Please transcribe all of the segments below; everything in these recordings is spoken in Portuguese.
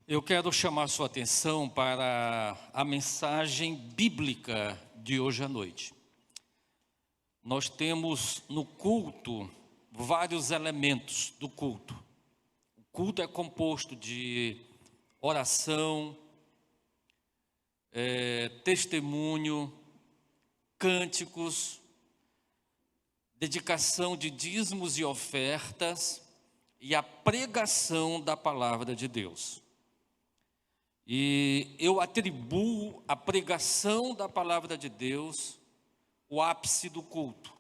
Eu quero chamar sua atenção para a mensagem bíblica de hoje à noite. Nós temos no culto vários elementos do culto. O culto é composto de oração, testemunho, cânticos, dedicação de dízimos e ofertas e a pregação da palavra de Deus. E eu atribuo a pregação da palavra de Deus o ápice do culto.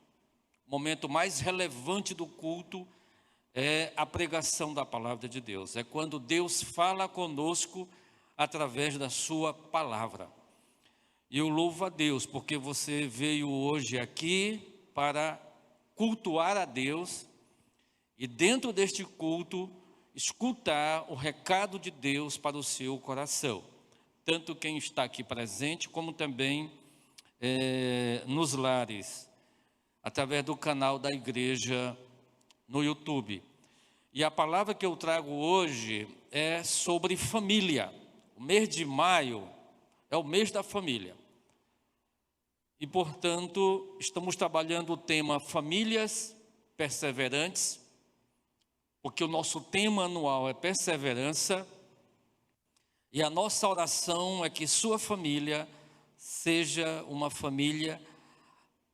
O momento mais relevante do culto é a pregação da palavra de Deus. É quando Deus fala conosco através da sua palavra. E eu louvo a Deus porque você veio hoje aqui para cultuar a Deus e dentro deste culto escutar o recado de Deus para o seu coração, tanto quem está aqui presente, como também nos lares, através do canal da igreja no YouTube. E a palavra que eu trago hoje é sobre família. O mês de maio é o mês da família. E, portanto, estamos trabalhando o tema Famílias Perseverantes, porque o nosso tema anual é perseverança, e a nossa oração é que sua família seja uma família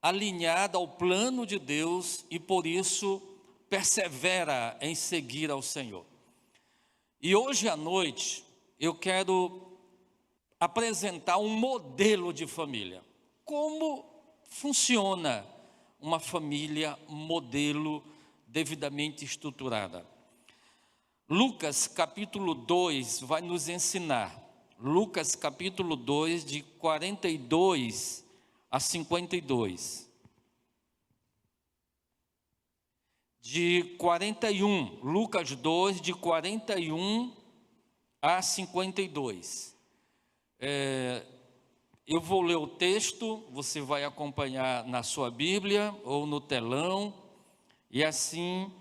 alinhada ao plano de Deus e por isso persevera em seguir ao Senhor. E hoje à noite eu quero apresentar um modelo de família. Como funciona uma família modelo devidamente estruturada? Lucas capítulo 2 vai nos ensinar. Lucas capítulo 2 de 42 a 52. De 41, Lucas 2 de 41 a 52. Eu vou ler o texto, você vai acompanhar na sua Bíblia ou no telão. E assim,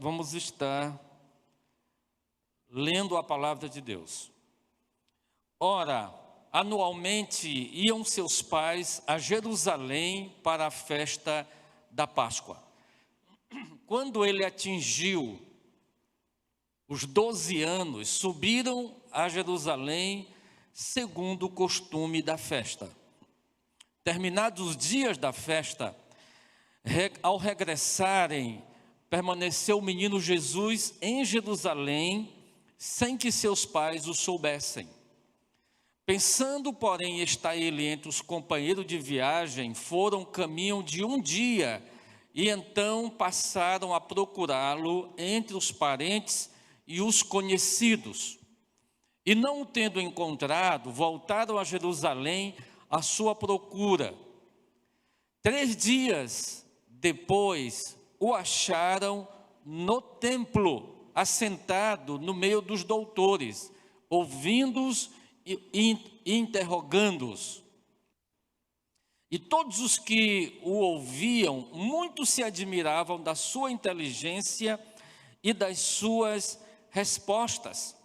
vamos estar lendo a palavra de Deus. Ora, anualmente iam seus pais a Jerusalém para a festa da Páscoa. Quando ele atingiu os 12 anos, subiram a Jerusalém segundo o costume da festa. Terminados os dias da festa, ao regressarem, permaneceu o menino Jesus em Jerusalém, sem que seus pais o soubessem. Pensando, porém, estar ele entre os companheiros de viagem, foram caminho de um dia, e então passaram a procurá-lo entre os parentes e os conhecidos. E não o tendo encontrado, voltaram a Jerusalém à sua procura. 3 dias depois, o acharam no templo, assentado no meio dos doutores, ouvindo-os e interrogando-os. E todos os que o ouviam, muito se admiravam da sua inteligência e das suas respostas.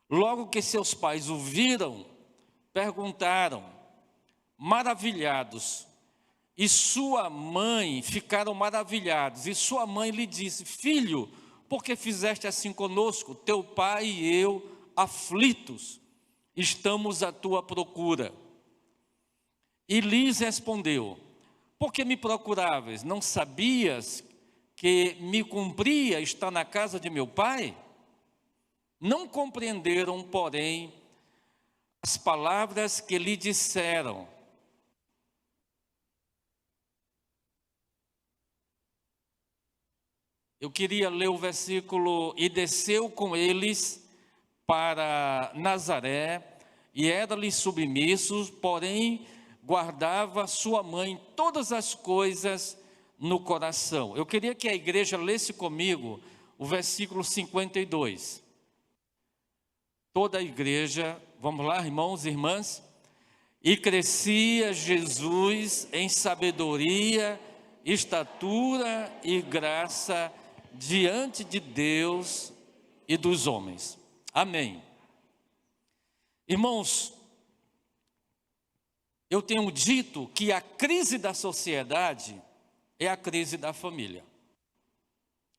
Logo que seus pais o viram, perguntaram, maravilhados, e sua mãe, ficaram maravilhados, e sua mãe lhe disse, filho, por que fizeste assim conosco? Teu pai e eu, aflitos, estamos à tua procura. E lhes respondeu, por que me procuráveis? Não sabias que me cumpria estar na casa de meu pai? Não compreenderam, porém, as palavras que lhe disseram. Eu queria ler o versículo, e desceu com eles para Nazaré, e era-lhe submisso, porém guardava sua mãe todas as coisas no coração. Eu queria que a igreja lesse comigo o versículo 52. Toda a igreja, vamos lá, irmãos e irmãs? E crescia Jesus em sabedoria, estatura e graça diante de Deus e dos homens. Amém. Irmãos, eu tenho dito que a crise da sociedade é a crise da família.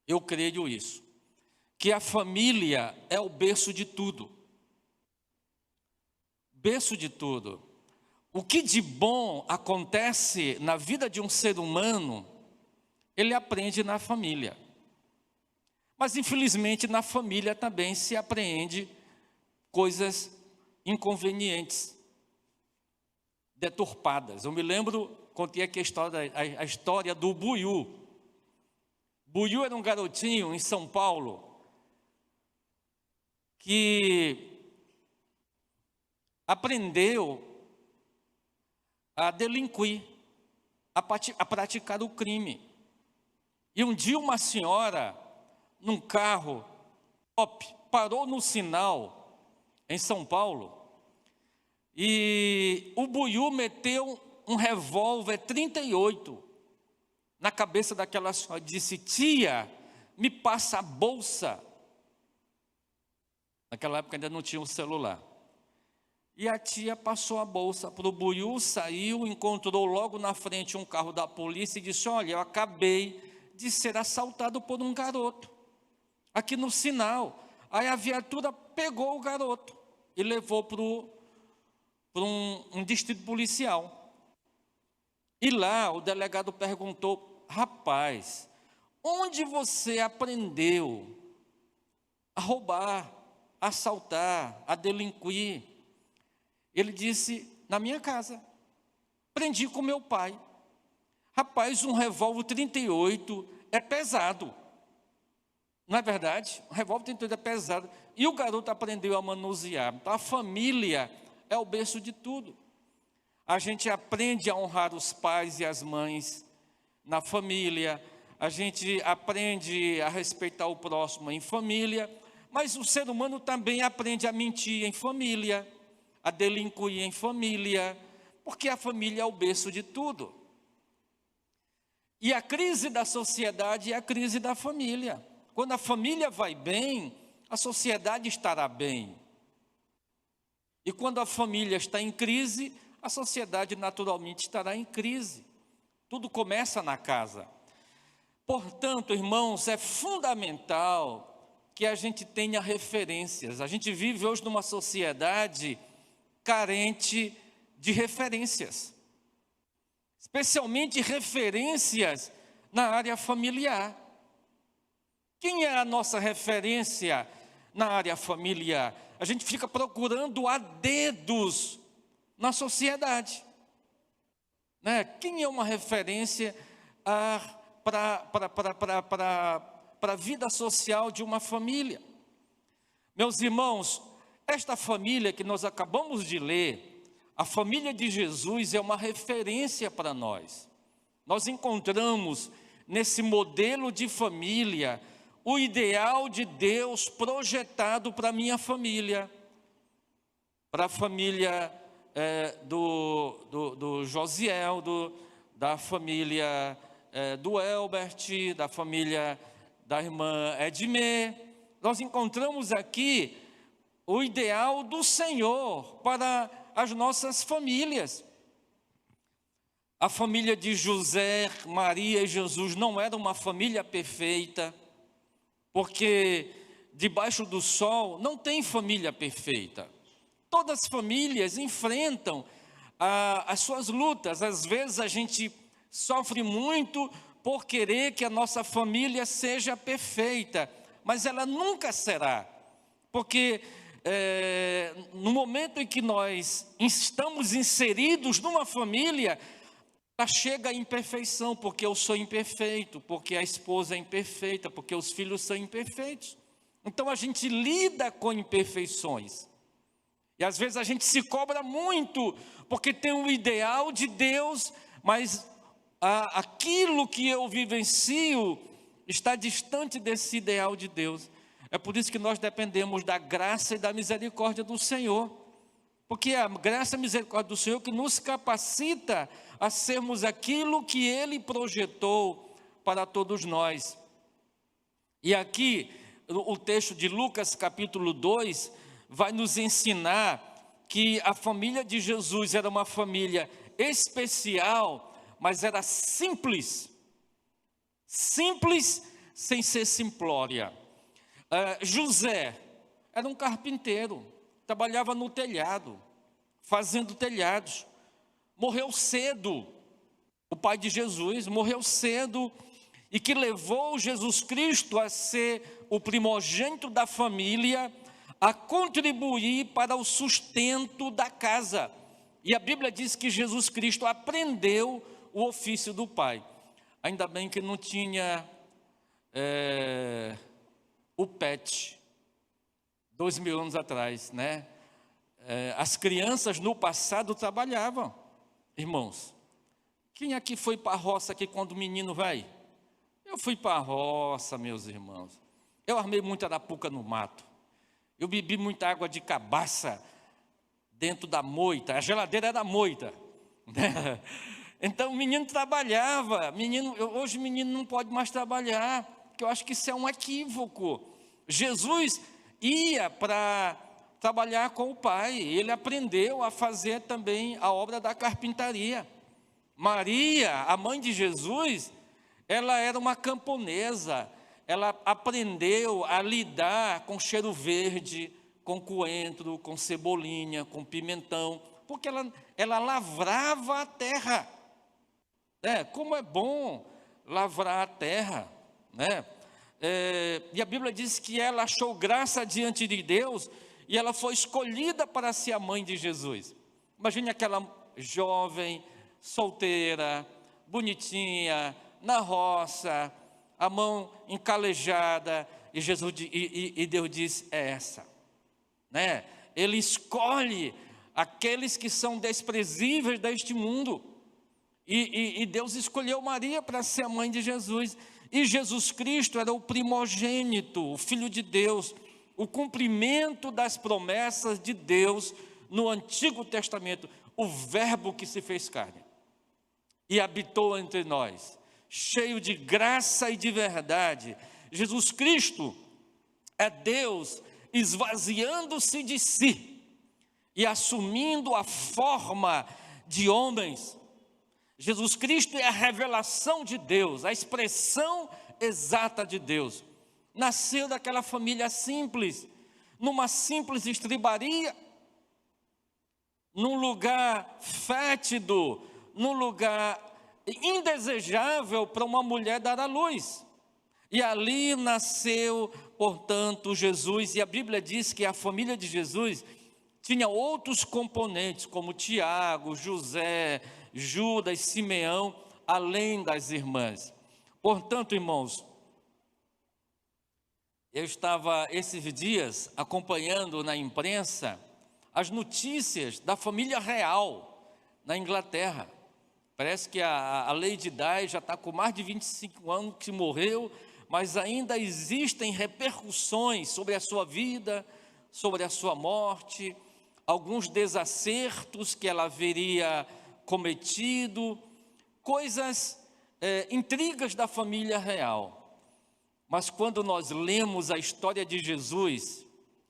Eu creio isso, que a família é o berço de tudo. Berço de tudo. O que de bom acontece na vida de um ser humano, ele aprende na família. Mas infelizmente na família também se aprende coisas inconvenientes, deturpadas. Eu me lembro, contei aqui a história do Buiú. Buiú era um garotinho em São Paulo que aprendeu a delinquir, a praticar o crime. E um dia uma senhora, num carro top, parou no sinal em São Paulo e o Buiú meteu um revólver 38 na cabeça daquela senhora, disse: tia, me passa a bolsa. Naquela época ainda não tinha um celular. E a tia passou a bolsa para o Buiú, saiu, encontrou logo na frente um carro da polícia e disse: olha, eu acabei de ser assaltado por um garoto, aqui no sinal. Aí a viatura pegou o garoto e levou para um distrito policial. E lá o delegado perguntou: rapaz, onde você aprendeu a roubar, a assaltar, a delinquir? Ele disse: na minha casa, aprendi com meu pai. Rapaz, um revólver 38 é pesado, não é verdade? Um revólver 38 é pesado, e o garoto aprendeu a manusear. Então a família é o berço de tudo. A gente aprende a honrar os pais e as mães na família, a gente aprende a respeitar o próximo em família, mas o ser humano também aprende a mentir em família, a delinquir em família, porque a família é o berço de tudo. E a crise da sociedade é a crise da família. Quando a família vai bem, a sociedade estará bem. E quando a família está em crise, a sociedade naturalmente estará em crise. Tudo começa na casa. Portanto, irmãos, é fundamental que a gente tenha referências. A gente vive hoje numa sociedade carente de referências, especialmente referências na área familiar. Quem é a nossa referência na área familiar? A gente fica procurando a dedos na sociedade, né? Quem é uma referência para a vida social de uma família? Meus irmãos, esta família que nós acabamos de ler, a família de Jesus, é uma referência para nós. Nós encontramos nesse modelo de família o ideal de Deus projetado para a minha família, para a família do Josiel, da família do Elbert, da família da irmã Edmê. Nós encontramos aqui o ideal do Senhor para as nossas famílias. A família de José, Maria e Jesus não era uma família perfeita, porque debaixo do sol não tem família perfeita. Todas as famílias enfrentam as suas lutas. Às vezes a gente sofre muito por querer que a nossa família seja perfeita, mas ela nunca será, porque no momento em que nós estamos inseridos numa família, ela chega à imperfeição, porque eu sou imperfeito, porque a esposa é imperfeita, porque os filhos são imperfeitos. Então a gente lida com imperfeições. E às vezes a gente se cobra muito, porque tem um ideal de Deus, mas aquilo que eu vivencio está distante desse ideal de Deus. É por isso que nós dependemos da graça e da misericórdia do Senhor, porque é a graça e a misericórdia do Senhor que nos capacita a sermos aquilo que Ele projetou para todos nós. E aqui o texto de Lucas capítulo 2 vai nos ensinar que a família de Jesus era uma família especial, mas era simples, simples sem ser simplória. José era um carpinteiro, trabalhava no telhado, fazendo telhados, morreu cedo. O pai de Jesus morreu cedo, e que levou Jesus Cristo a ser o primogênito da família, a contribuir para o sustento da casa. E a Bíblia diz que Jesus Cristo aprendeu o ofício do pai. Ainda bem que não tinha o PET, 2000 anos atrás, né? As crianças no passado trabalhavam, irmãos. Quem aqui foi para a roça aqui quando o menino vai? Eu fui para a roça, meus irmãos. Eu armei muita arapuca no mato. Eu bebi muita água de cabaça dentro da moita. A geladeira era moita, né? Então o menino trabalhava. Hoje o menino não pode mais trabalhar, porque eu acho que isso é um equívoco. Jesus ia para trabalhar com o pai. Ele aprendeu a fazer também a obra da carpintaria. Maria, a mãe de Jesus, ela era uma camponesa. Ela aprendeu a lidar com cheiro verde, com coentro, com cebolinha, com pimentão, porque ela lavrava a terra. Como é bom lavrar a terra, né? E a Bíblia diz que ela achou graça diante de Deus, e ela foi escolhida para ser a mãe de Jesus. Imagine aquela jovem, solteira, bonitinha, na roça, a mão encalejada, e Deus diz, é essa, né? Ele escolhe aqueles que são desprezíveis deste mundo, e Deus escolheu Maria para ser a mãe de Jesus, e Jesus Cristo era o primogênito, o Filho de Deus, o cumprimento das promessas de Deus no Antigo Testamento, o Verbo que se fez carne, e habitou entre nós, cheio de graça e de verdade. Jesus Cristo é Deus esvaziando-se de si e assumindo a forma de homens. Jesus Cristo é a revelação de Deus, a expressão exata de Deus. Nasceu daquela família simples, numa simples estribaria, num lugar fétido, num lugar indesejável para uma mulher dar à luz. E ali nasceu, portanto, Jesus. E a Bíblia diz que a família de Jesus tinha outros componentes, como Tiago, José, Judas, Simeão, além das irmãs. Portanto, irmãos, eu estava esses dias acompanhando na imprensa as notícias da família real na Inglaterra. Parece que a Lady Di já está com mais de 25 anos que morreu, mas ainda existem repercussões sobre a sua vida, sobre a sua morte, alguns desacertos que ela haveria cometido, coisas, intrigas da família real. Mas quando nós lemos a história de Jesus,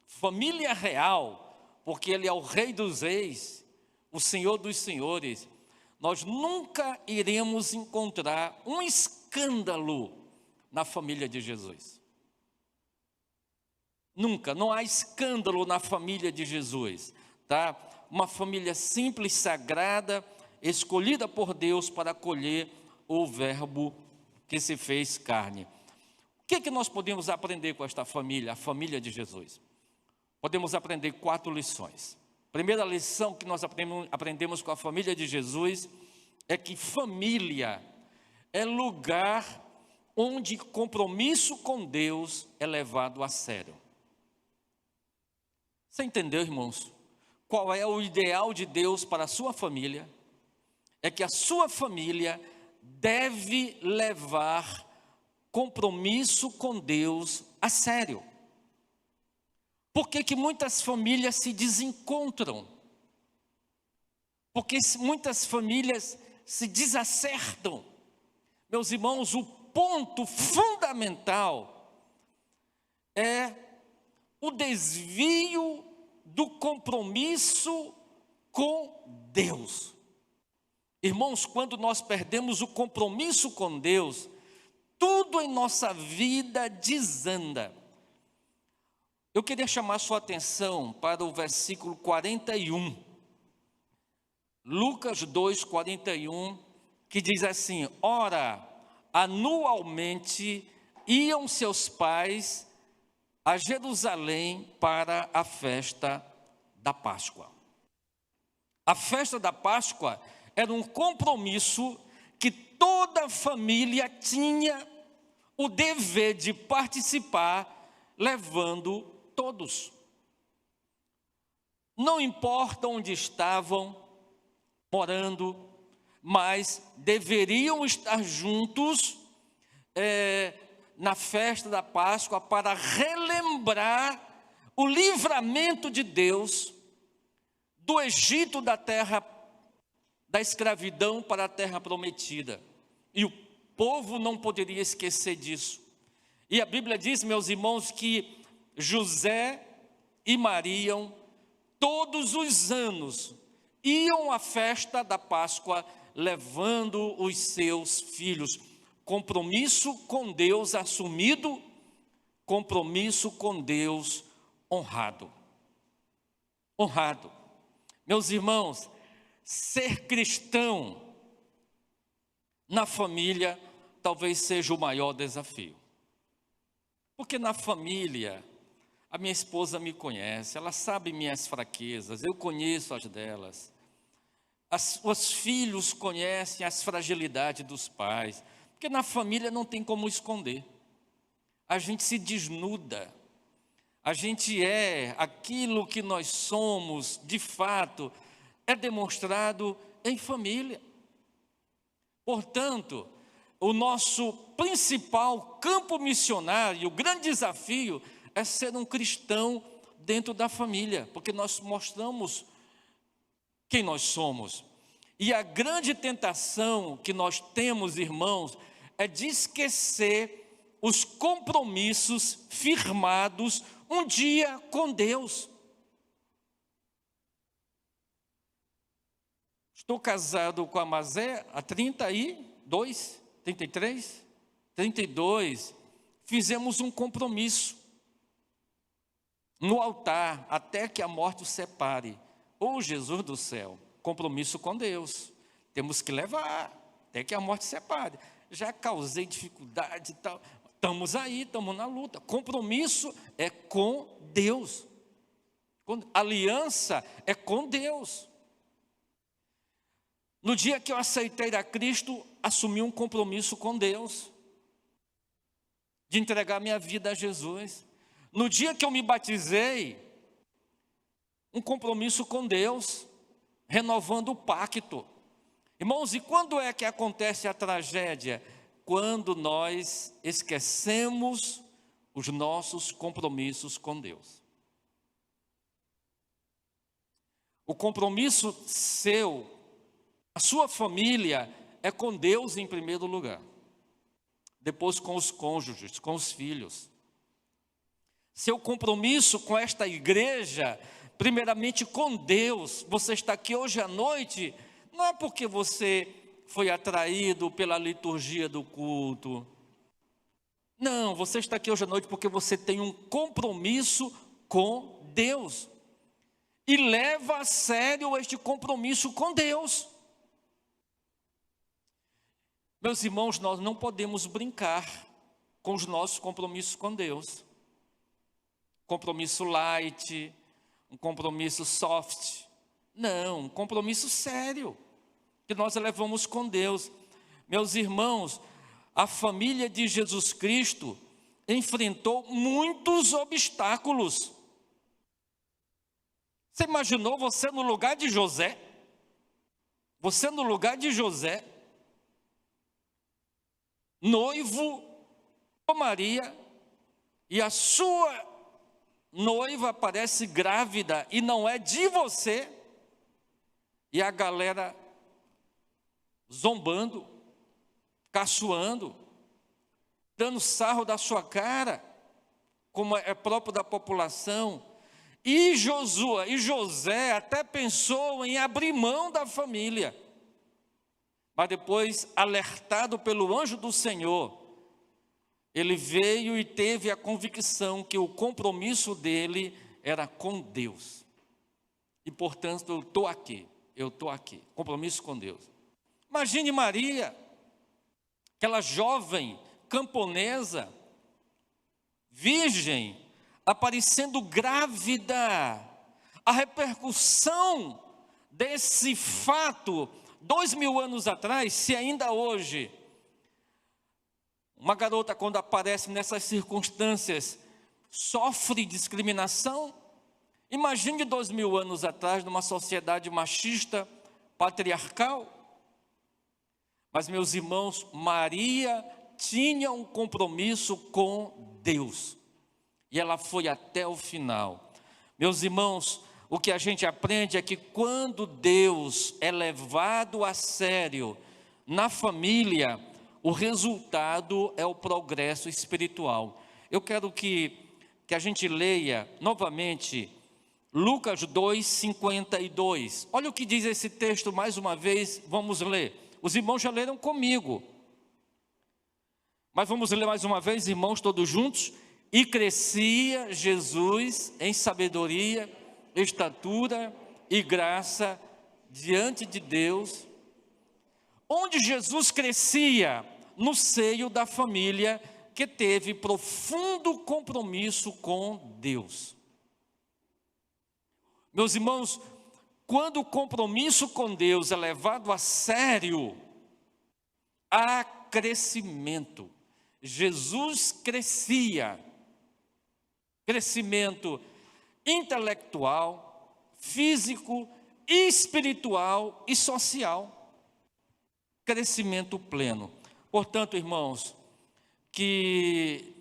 família real, porque Ele é o Rei dos Reis, o Senhor dos Senhores, nós nunca iremos encontrar um escândalo na família de Jesus. Nunca, não há escândalo na família de Jesus, tá? Uma família simples, sagrada, escolhida por Deus para acolher o Verbo que se fez carne. O que nós podemos aprender com esta família, a família de Jesus? Podemos aprender 4 lições. Primeira lição que nós aprendemos com a família de Jesus é que família é lugar onde compromisso com Deus é levado a sério. Você entendeu, irmãos? Qual é o ideal de Deus para a sua família? É que a sua família deve levar compromisso com Deus a sério. Por que muitas famílias se desencontram? Porque muitas famílias se desacertam. Meus irmãos, o ponto fundamental é o desvio do compromisso com Deus. Irmãos, quando nós perdemos o compromisso com Deus, tudo em nossa vida desanda. Eu queria chamar sua atenção para o versículo 41. Lucas 2, 41, que diz assim: ora, anualmente iam seus pais a Jerusalém para a festa da Páscoa. A festa da Páscoa era um compromisso que toda a família tinha o dever de participar, levando todos. Não importa onde estavam morando, mas deveriam estar juntos na festa da Páscoa para relembrar o livramento de Deus do Egito, da terra da escravidão para a terra prometida. E o povo não poderia esquecer disso. E a Bíblia diz, meus irmãos, que José e Maria, todos os anos, iam à festa da Páscoa levando os seus filhos. Compromisso com Deus assumido, compromisso com Deus honrado. Honrado. Meus irmãos, ser cristão na família talvez seja o maior desafio. Porque na família, a minha esposa me conhece, ela sabe minhas fraquezas, eu conheço as delas. Os filhos conhecem as fragilidades dos pais, porque na família não tem como esconder. A gente se desnuda, a gente é aquilo que nós somos, de fato, é demonstrado em família. Portanto, o nosso principal campo missionário, o grande desafio é ser um cristão dentro da família, porque nós mostramos quem nós somos. E a grande tentação que nós temos, irmãos, é de esquecer os compromissos firmados um dia com Deus. Estou casado com a Mazé há 32, 33, 32. Fizemos um compromisso no altar, até que a morte o separe. Oh, Jesus do céu, compromisso com Deus. Temos que levar, até que a morte separe. Já causei dificuldade e tal. Estamos aí, estamos na luta. Compromisso é com Deus. Aliança é com Deus. No dia que eu aceitei a Cristo, assumi um compromisso com Deus, de entregar minha vida a Jesus. No dia que eu me batizei, um compromisso com Deus, renovando o pacto. Irmãos, e quando é que acontece a tragédia? Quando nós esquecemos os nossos compromissos com Deus. O compromisso seu, a sua família, é com Deus em primeiro lugar. Depois com os cônjuges, com os filhos. Seu compromisso com esta igreja, primeiramente com Deus. Você está aqui hoje à noite, não é porque você foi atraído pela liturgia do culto. Não, você está aqui hoje à noite porque você tem um compromisso com Deus. E leva a sério este compromisso com Deus. Meus irmãos, nós não podemos brincar com os nossos compromissos com Deus. Compromisso light, um compromisso soft. Não, um compromisso sério, que nós levamos com Deus. Meus irmãos, a família de Jesus Cristo enfrentou muitos obstáculos. Você imaginou você no lugar de José? Você no lugar de José, noivo com Maria, e a sua noiva aparece grávida e não é de você, e a galera zombando, caçoando, dando sarro da sua cara. como é próprio da população. E José até pensou em abrir mão da família. Mas depois, alertado pelo anjo do Senhor, ele veio e teve a convicção que o compromisso dele era com Deus. E, portanto, eu estou aqui, compromisso com Deus. Imagine Maria, aquela jovem camponesa, virgem, aparecendo grávida. A repercussão desse fato, 2000 anos atrás, se ainda hoje, uma garota quando aparece nessas circunstâncias, sofre discriminação. Imagine 2000 anos atrás, numa sociedade machista, patriarcal. Mas, meus irmãos, Maria tinha um compromisso com Deus. E ela foi até o final. Meus irmãos, o que a gente aprende é que quando Deus é levado a sério na família, o resultado é o progresso espiritual. Eu quero que a gente leia novamente Lucas 2:52. Olha o que diz esse texto mais uma vez, vamos ler. Os irmãos já leram comigo. Mas vamos ler mais uma vez, irmãos, todos juntos. E crescia Jesus em sabedoria, estatura e graça diante de Deus. Onde Jesus crescia? No seio da família que teve profundo compromisso com Deus. Meus irmãos, quando o compromisso com Deus é levado a sério, há crescimento. Jesus crescia. Crescimento intelectual, físico, espiritual e social. Crescimento pleno. Portanto, irmãos, que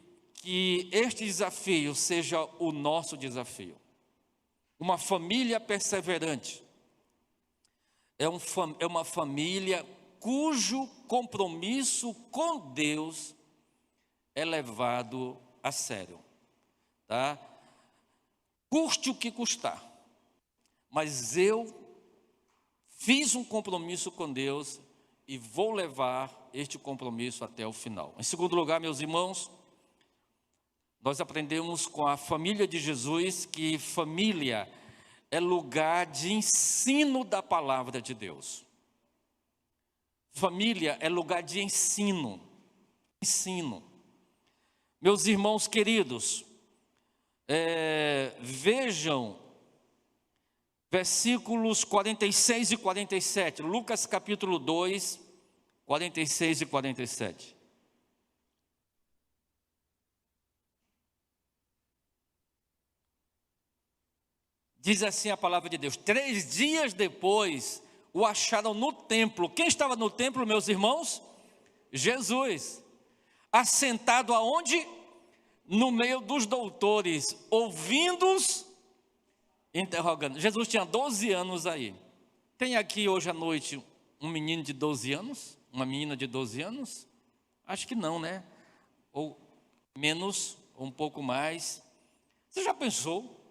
este desafio seja o nosso desafio. Uma família perseverante é uma família cujo compromisso com Deus é levado a sério. Tá? Custe o que custar, mas eu fiz um compromisso com Deus e vou levar este compromisso até o final. Em segundo lugar, meus irmãos, nós aprendemos com a família de Jesus que família é lugar de ensino da palavra de Deus. Família é lugar de ensino. Meus irmãos queridos, vejam versículos 46 e 47, Lucas capítulo 2, 46 e 47. Diz assim a palavra de Deus: 3 dias depois o acharam no templo. Quem estava no templo, meus irmãos? Jesus. Assentado aonde? No meio dos doutores, ouvindo-os, interrogando. Jesus tinha 12 anos aí. Tem aqui hoje à noite um menino de 12 anos? Uma menina de 12 anos? Acho que não, né? Ou menos, ou um pouco mais. Você já pensou?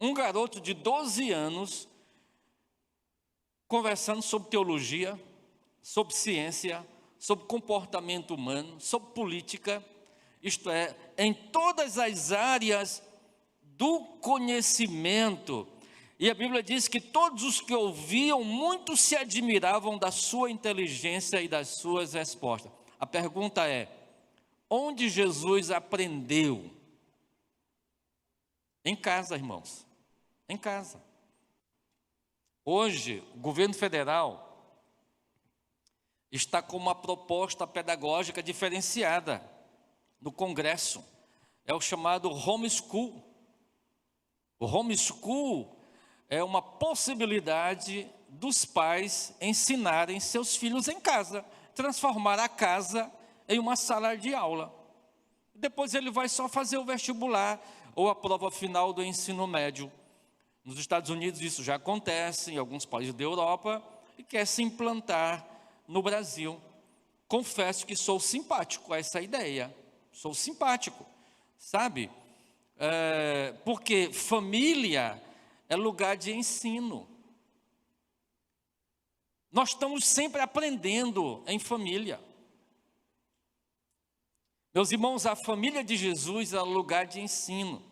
Um garoto de 12 anos conversando sobre teologia, sobre ciência, sobre comportamento humano, sobre política, isto é, em todas as áreas do conhecimento. E a Bíblia diz que todos os que ouviam muito se admiravam da sua inteligência e das suas respostas. A pergunta é: onde Jesus aprendeu? Em casa, irmãos. Em casa. Hoje, o governo federal está com uma proposta pedagógica diferenciada no Congresso. É o chamado homeschool. O homeschool é uma possibilidade dos pais ensinarem seus filhos em casa, transformar a casa em uma sala de aula. Depois ele vai só fazer o vestibular ou a prova final do ensino médio. Nos Estados Unidos isso já acontece, em alguns países da Europa, e quer se implantar no Brasil. Confesso que sou simpático a essa ideia. Sou simpático, sabe? Porque família é lugar de ensino. Nós estamos sempre aprendendo em família. Meus irmãos, a família de Jesus é lugar de ensino.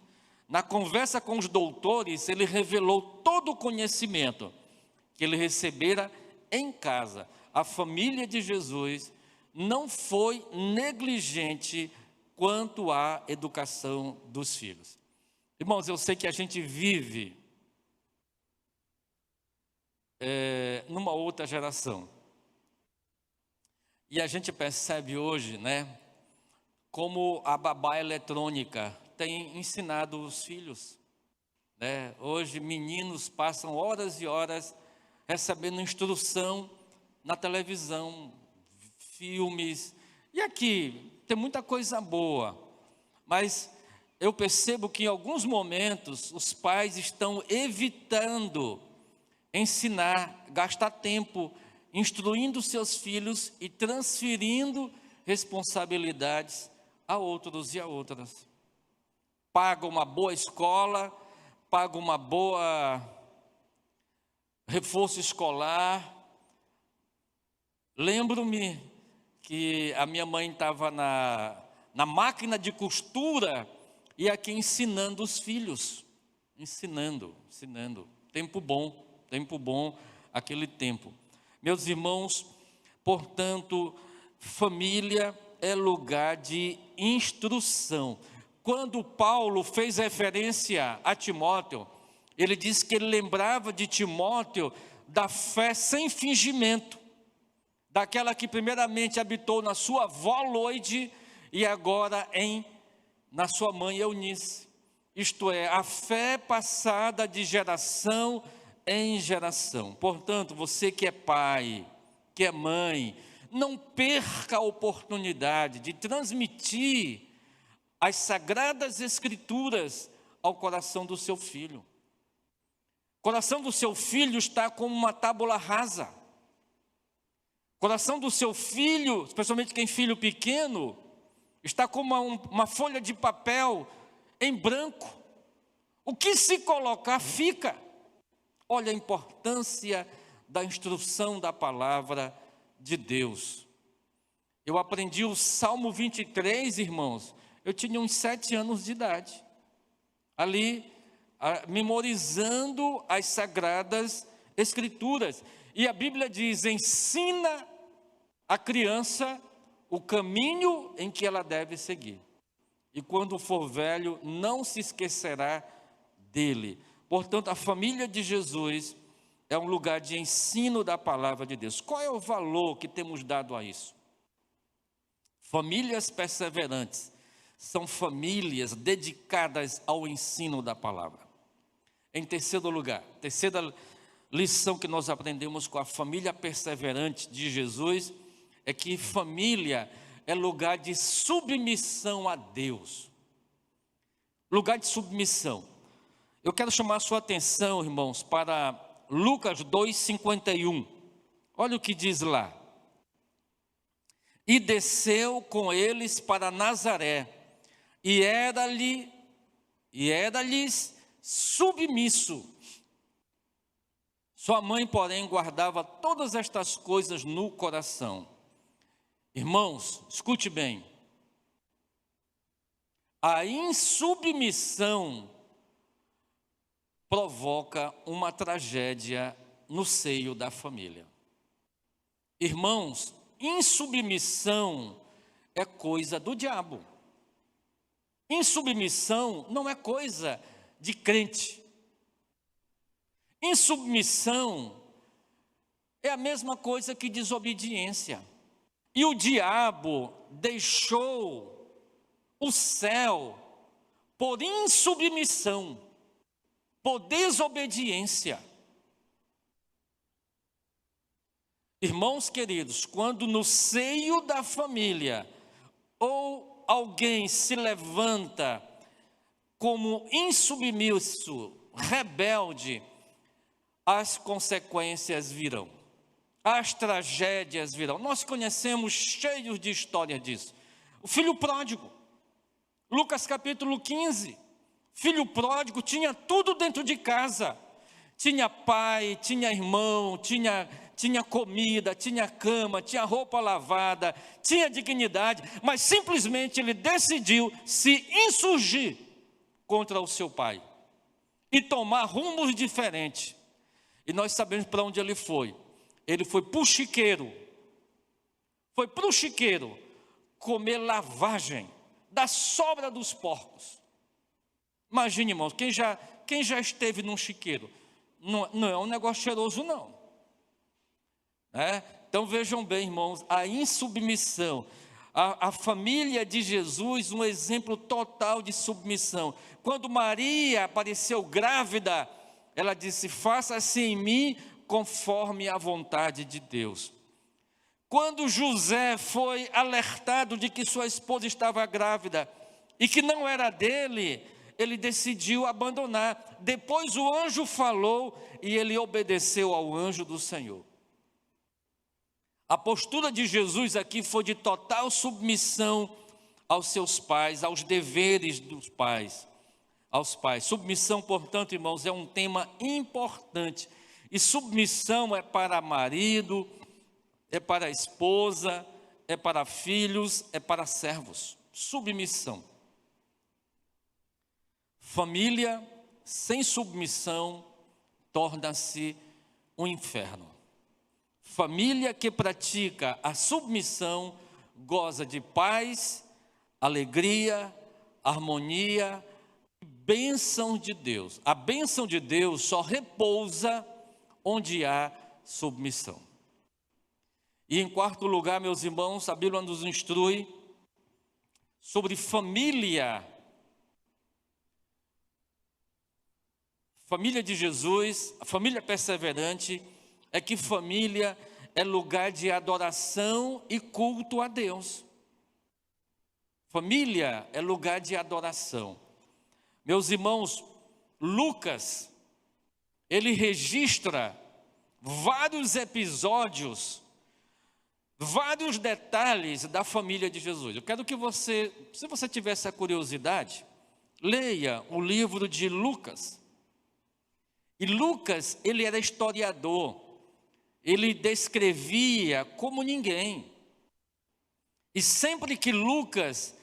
Na conversa com os doutores, ele revelou todo o conhecimento que ele recebera em casa. A família de Jesus não foi negligente quanto à educação dos filhos. Irmãos, eu sei que a gente vive numa outra geração. E a gente percebe hoje, né, como a babá eletrônica tem ensinado os filhos, né? Hoje meninos passam horas e horas recebendo instrução na televisão, filmes, e aqui tem muita coisa boa, mas eu percebo que em alguns momentos os pais estão evitando ensinar, gastar tempo instruindo seus filhos e transferindo responsabilidades a outros e a outras. Paga uma boa escola, paga uma boa reforço escolar. Lembro-me que a minha mãe estava na máquina de costura e aqui ensinando os filhos, ensinando. Tempo bom aquele tempo. Meus irmãos, portanto, família é lugar de instrução. Quando Paulo fez referência a Timóteo, ele disse que ele lembrava de Timóteo da fé sem fingimento, daquela que primeiramente habitou na sua avó Loide e agora na sua mãe Eunice. Isto é, a fé passada de geração em geração. Portanto, você que é pai, que é mãe, não perca a oportunidade de transmitir as sagradas escrituras ao coração do seu filho. O coração do seu filho está como uma tábula rasa. O coração do seu filho, especialmente quem é filho pequeno, está como uma folha de papel em branco. O que se colocar fica. Olha a importância da instrução da palavra de Deus. Eu aprendi o Salmo 23, irmãos, eu tinha uns 7 anos de idade, ali, memorizando as sagradas escrituras, e a Bíblia diz, ensina a criança o caminho em que ela deve seguir, e quando for velho, não se esquecerá dele. Portanto, a família de Jesus é um lugar de ensino da palavra de Deus. Qual é o valor que temos dado a isso? Famílias perseverantes são famílias dedicadas ao ensino da palavra. Em terceiro lugar, terceira lição que nós aprendemos com a família perseverante de Jesus é que família é lugar de submissão a Deus. Lugar de submissão. Eu quero chamar a sua atenção, irmãos, para Lucas 2:51. Olha o que diz lá. E desceu com eles para Nazaré, e era-lhes submisso. Sua mãe, porém, guardava todas estas coisas no coração. Irmãos, escute bem. A insubmissão provoca uma tragédia no seio da família. Irmãos, insubmissão é coisa do diabo. Insubmissão não é coisa de crente. Insubmissão é a mesma coisa que desobediência. E o diabo deixou o céu por insubmissão, por desobediência. Irmãos queridos, quando no seio da família ou alguém se levanta como insubmisso, rebelde, as consequências virão, as tragédias virão. Nós conhecemos cheios de história disso. O filho pródigo, Lucas capítulo 15, Filho pródigo tinha tudo dentro de casa. Tinha pai, tinha irmão, tinha comida, tinha cama, tinha roupa lavada, tinha dignidade, mas simplesmente ele decidiu se insurgir contra o seu pai e tomar rumos diferentes. E nós sabemos para onde ele foi. Ele foi para o chiqueiro. Foi para o chiqueiro comer lavagem da sobra dos porcos. Imagine, irmãos, quem já esteve num chiqueiro, não é um negócio cheiroso, não. Então vejam bem, irmãos, a insubmissão. A família de Jesus, um exemplo total de submissão. Quando Maria apareceu grávida, ela disse: faça-se em mim conforme a vontade de Deus. Quando José foi alertado de que sua esposa estava grávida e que não era dele, ele decidiu abandonar. Depois o anjo falou e ele obedeceu ao anjo do Senhor. A postura de Jesus aqui foi de total submissão aos seus pais, aos deveres dos pais, aos pais. Submissão, portanto, irmãos, é um tema importante. E submissão é para marido, é para esposa, é para filhos, é para servos. Submissão. Família sem submissão torna-se um inferno. Família que pratica a submissão goza de paz, alegria, harmonia, bênção de Deus. A bênção de Deus só repousa onde há submissão. E em quarto lugar, meus irmãos, a Bíblia nos instrui sobre família. Família de Jesus, a família perseverante, é que família é lugar de adoração e culto a Deus. Família é lugar de adoração. Meus irmãos, Lucas, ele registra vários episódios, vários detalhes da família de Jesus. Eu quero que você, se você tiver essa curiosidade, leia o livro de Lucas. E Lucas, ele era historiador, ele descrevia como ninguém. E sempre que Lucas,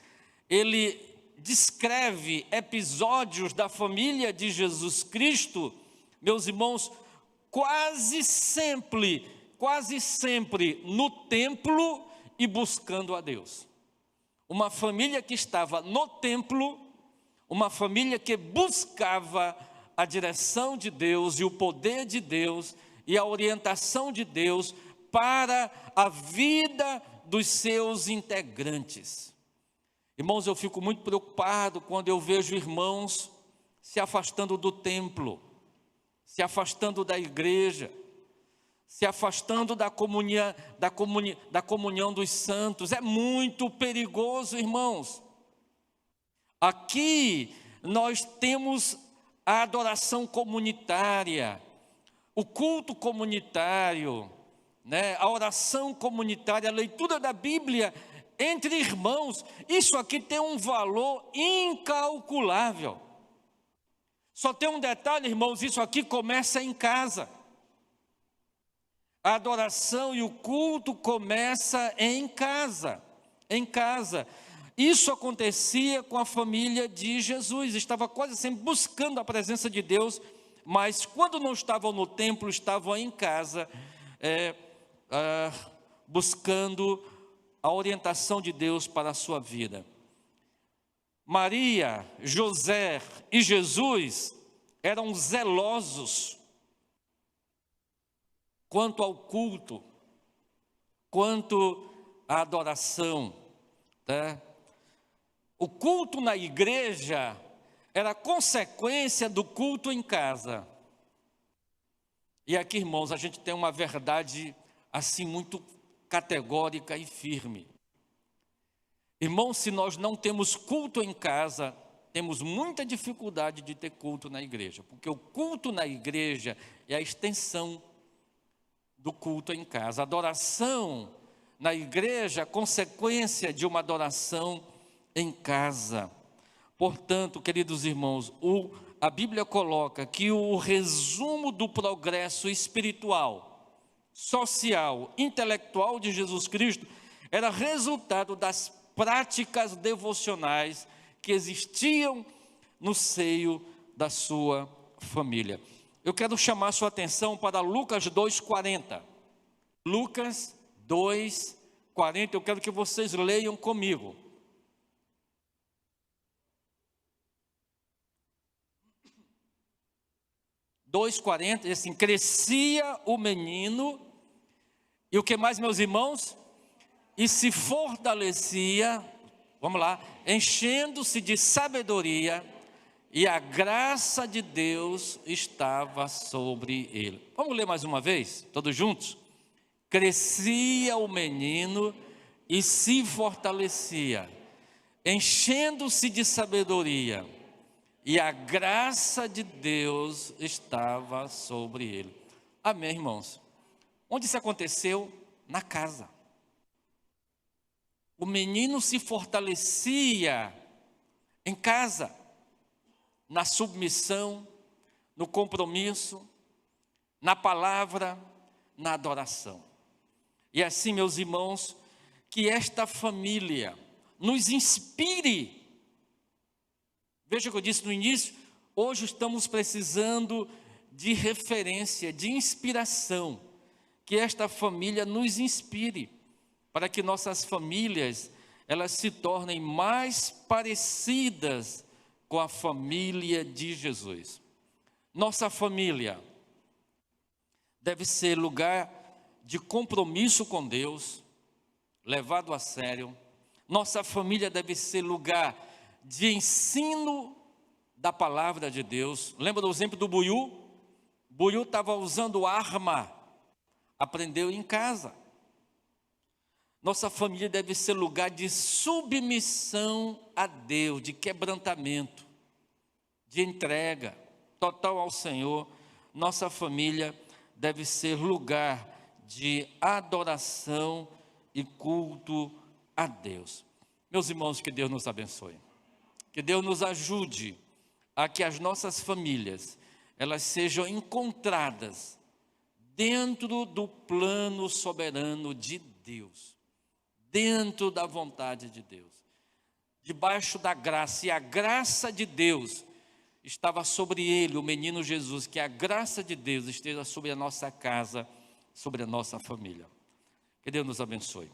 ele descreve episódios da família de Jesus Cristo, meus irmãos, quase sempre no templo e buscando a Deus. Uma família que estava no templo, uma família que buscava a direção de Deus e o poder de Deus e a orientação de Deus para a vida dos seus integrantes. Irmãos, eu fico muito preocupado quando eu vejo irmãos se afastando do templo, se afastando da igreja, se afastando da comunhão dos santos. É muito perigoso, irmãos. Aqui nós temos a adoração comunitária, o culto comunitário, a oração comunitária, a leitura da Bíblia entre irmãos. Isso aqui tem um valor incalculável. Só tem um detalhe, irmãos, isso aqui começa em casa. A adoração e o culto começa em casa, Isso acontecia com a família de Jesus, estava quase sempre buscando a presença de Deus, mas quando não estavam no templo, estavam em casa, buscando a orientação de Deus para a sua vida. Maria, José e Jesus eram zelosos quanto ao culto, quanto à adoração. O culto na igreja era consequência do culto em casa. E aqui, irmãos, a gente tem uma verdade assim muito categórica e firme. Irmãos, se nós não temos culto em casa, temos muita dificuldade de ter culto na igreja, porque o culto na igreja é a extensão do culto em casa. A adoração na igreja é consequência de uma adoração em casa. Portanto, queridos irmãos, a Bíblia coloca que o resumo do progresso espiritual, social, intelectual de Jesus Cristo era resultado das práticas devocionais que existiam no seio da sua família. Eu quero chamar a sua atenção para Lucas 2,40. Lucas 2,40, eu quero que vocês leiam comigo. Diz assim: crescia o menino, e o que mais, meus irmãos? E se fortalecia, vamos lá, enchendo-se de sabedoria, e a graça de Deus estava sobre ele. Vamos ler mais uma vez, todos juntos? Crescia o menino e se fortalecia, enchendo-se de sabedoria, e a graça de Deus estava sobre ele. Amém, irmãos? Onde isso aconteceu? Na casa. O menino se fortalecia em casa, na submissão, no compromisso, na palavra, na adoração. E assim, meus irmãos, que esta família nos inspire. Veja o que eu disse no início, hoje estamos precisando de referência, de inspiração, que esta família nos inspire, para que nossas famílias, elas se tornem mais parecidas com a família de Jesus. Nossa família deve ser lugar de compromisso com Deus, levado a sério. Nossa família deve ser lugar de ensino da palavra de Deus. Lembra do exemplo do Buiú? Buiú estava usando arma, aprendeu em casa. Nossa família deve ser lugar de submissão a Deus, de quebrantamento, de entrega total ao Senhor. Nossa família deve ser lugar de adoração e culto a Deus. Meus irmãos, que Deus nos abençoe. Que Deus nos ajude a que as nossas famílias, elas sejam encontradas dentro do plano soberano de Deus, dentro da vontade de Deus, debaixo da graça, e a graça de Deus estava sobre ele, o menino Jesus, que a graça de Deus esteja sobre a nossa casa, sobre a nossa família. Que Deus nos abençoe.